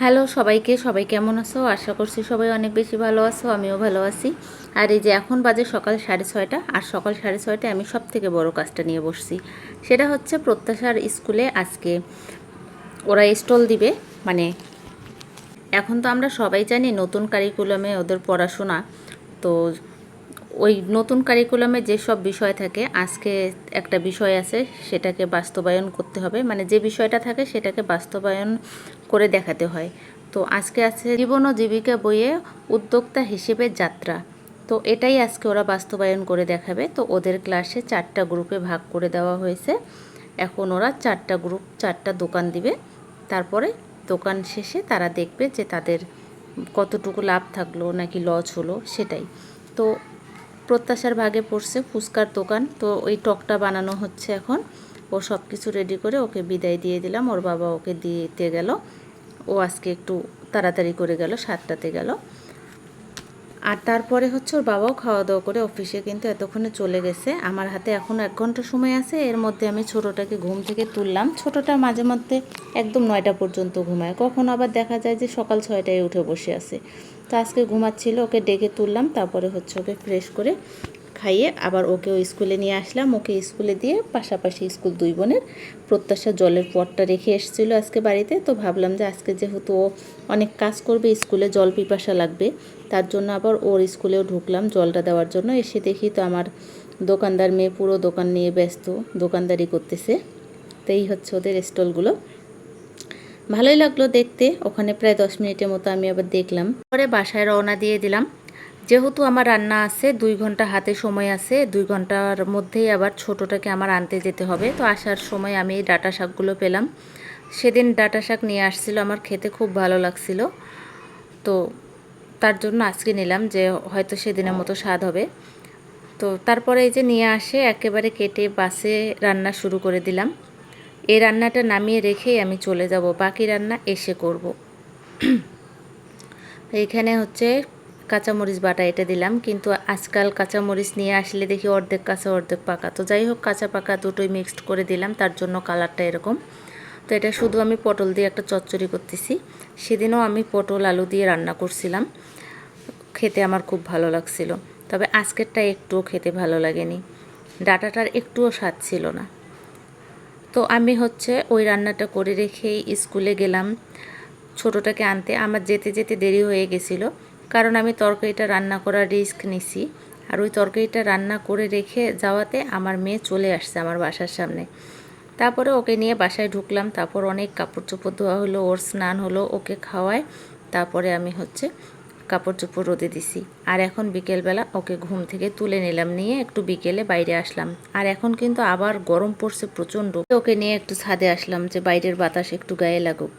Hello সবাইকে, সবাই কেমন আছো? আশা করছি সবাই অনেক বেশি ভালো আছো, আমিও ভালো আছি। আর এই যে এখন বাজে সকাল 6:30, আর সকাল 6:30টায় আমি সব থেকে বড় কাজটা নিয়ে বসছি। সেটা হচ্ছে প্রত্যাশার স্কুলে আজকে ওরা স্টল দিবে। মানে এখন তো আমরা সবাই জানি নতুন কারিকুলামে ওদের পড়াশোনা, তো ওই নতুন কারিকুলামে যেসব বিষয় থাকে আজকে একটা বিষয় আছে, সেটাকে বাস্তবায়ন করতে হবে। মানে যে বিষয়টা থাকে সেটাকে বাস্তবায়ন করে দেখাতে হয়। তো আজকে আছে জীবন ও জীবিকা বইয়ে উদ্যোক্তা হিসেবে যাত্রা। তো এটাই আজকে ওরা বাস্তবায়ন করে দেখাবে। তো ওদের ক্লাসে 4টা গ্রুপে ভাগ করে দেওয়া হয়েছে। এখন ওরা 4টা গ্রুপ 4টা দোকান দিবে। তারপরে দোকান শেষে তারা দেখবে যে তাদের কতটুকু লাভ থাকলো নাকি লস হলো সেটাই। তো প্রত্যাশার ভাগে পড়ছে ফুচকার দোকান, তো ওই টকটা বানানো হচ্ছে এখন। ও সব কিছু রেডি করে ওকে বিদায় দিয়ে দিলাম, ওর বাবা ওকে দিতে গেল। ও আজকে একটু তাড়াতাড়ি করে গেল, 7টাতে গেল। আর তারপরে হচ্ছে ওর বাবাও খাওয়া দাওয়া করে অফিসে কিন্তু এতক্ষণে চলে গেছে। আমার হাতে এখন 1 ঘন্টা সময় আছে, এর মধ্যে আমি ছোটোটাকে ঘুম থেকে তুললাম। ছোটোটা মাঝে মধ্যে একদম 9টা পর্যন্ত ঘুমায়, কখনো আবার দেখা যায় যে সকাল 6টায় উঠে বসে আছে। তো আজকে ঘুমাচ্ছিল, ওকে ডেকে তুললাম, তারপরে হচ্ছে ওকে ফ্রেশ করে খাইয়ে আবার ওকে ওই স্কুলে নিয়ে আসলাম। ওকে স্কুলে দিয়ে পাশাপাশি স্কুল 2 বোনের প্রত্যাশা জলের পটটা রেখে এসেছিলো আজকে বাড়িতে। তো ভাবলাম যে আজকে যেহেতু ও অনেক কাজ করবে, স্কুলে জল পিপাসা লাগবে, তার জন্য আবার ওর স্কুলেও ঢুকলাম জলটা দেওয়ার জন্য। এসে দেখি তো আমার দোকানদার মেয়ে পুরো দোকান নিয়ে ব্যস্ত, দোকানদারি করতেছে। তো এই হচ্ছে ওদের স্টলগুলো। ভালোই লাগলো দেখতে। ওখানে প্রায় 10 মিনিটের মতো আমি আবার দেখলাম, পরে বাসায় রওনা দিয়ে দিলাম। যেহেতু আমার রান্না আছে, 2 ঘন্টা হাতে সময় আছে, 2 ঘন্টার মধ্যেই আবার ছোটোটাকে আমার আনতে যেতে হবে। তো আসার সময় আমি এই ডাঁটা শাকগুলো পেলাম। সেদিন ডাঁটা শাক নিয়ে আসছিল, আমার খেতে খুব ভালো লাগছিল। তো তার জন্য আজকে নিলাম, যে হয়তো সেদিনের মতো স্বাদ হবে। তো তারপরে এই যে নিয়ে আসে একেবারে কেটে বাসে রান্না শুরু করে দিলাম। এই রান্নাটা নামিয়ে রেখেই আমি চলে যাব, বাকি রান্না এসে করব। এইখানে হচ্ছে কাঁচামরিচ বাটা এটা দিলাম, কিন্তু আজকাল কাঁচামরিচ নিয়ে আসলে দেখি অর্ধেক কাঁচা অর্ধেক পাকা। তো যাই হোক, কাঁচা পাকা দুটোই মিক্সড করে দিলাম, তার জন্য কালারটা এরকম। তো এটা শুধু আমি পটল দিয়ে একটা চচ্চড়ি করতেছি। সেদিনও আমি পটল আলু দিয়ে রান্না করছিলাম, খেতে আমার খুব ভালো লাগছিল। তবে আজকেরটা একটুও খেতে ভালো লাগেনি, ডাঁটাটার একটুও স্বাদ ছিল না। তো আমি হচ্ছে ওই রান্নাটা করে রেখেই স্কুলে গেলাম ছোটোটাকে আনতে। আমার যেতে যেতে দেরি হয়ে গেছিলো, কারণ আমি তরকারিটা রান্না করার রিস্ক নিছি। আর ওই তরকারিটা রান্না করে রেখে যাওয়াতে আমার মেয়ে চলে আসছে আমার বাসার সামনে। তারপরে ওকে নিয়ে বাসায় ঢুকলাম, তারপর অনেক কাপড় চোপড় ধোয়া হলো, ওর স্নান হলো, ওকে খাওয়ায় তারপরে আমি হচ্ছে কাপড় চোপড় রোদে দিছি। আর এখন বিকেলবেলা ওকে ঘুম থেকে তুলে নিলাম, নিয়ে একটু বিকেলে বাইরে আসলাম। আর এখন কিন্তু আবার গরম পড়ছে প্রচণ্ড, ওকে নিয়ে একটু ছাদে আসলাম যে বাইরের বাতাস একটু গায়ে লাগুক।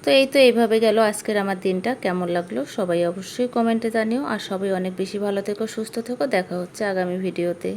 তো এই তো এইভাবে গেল আজকের আমার দিনটা। কেমন লাগলো সবাই অবশ্যই কমেন্টে জানিও। আর সবাই অনেক বেশি ভালো থেকো, সুস্থ থেকো। দেখা হচ্ছে আগামী ভিডিওতে।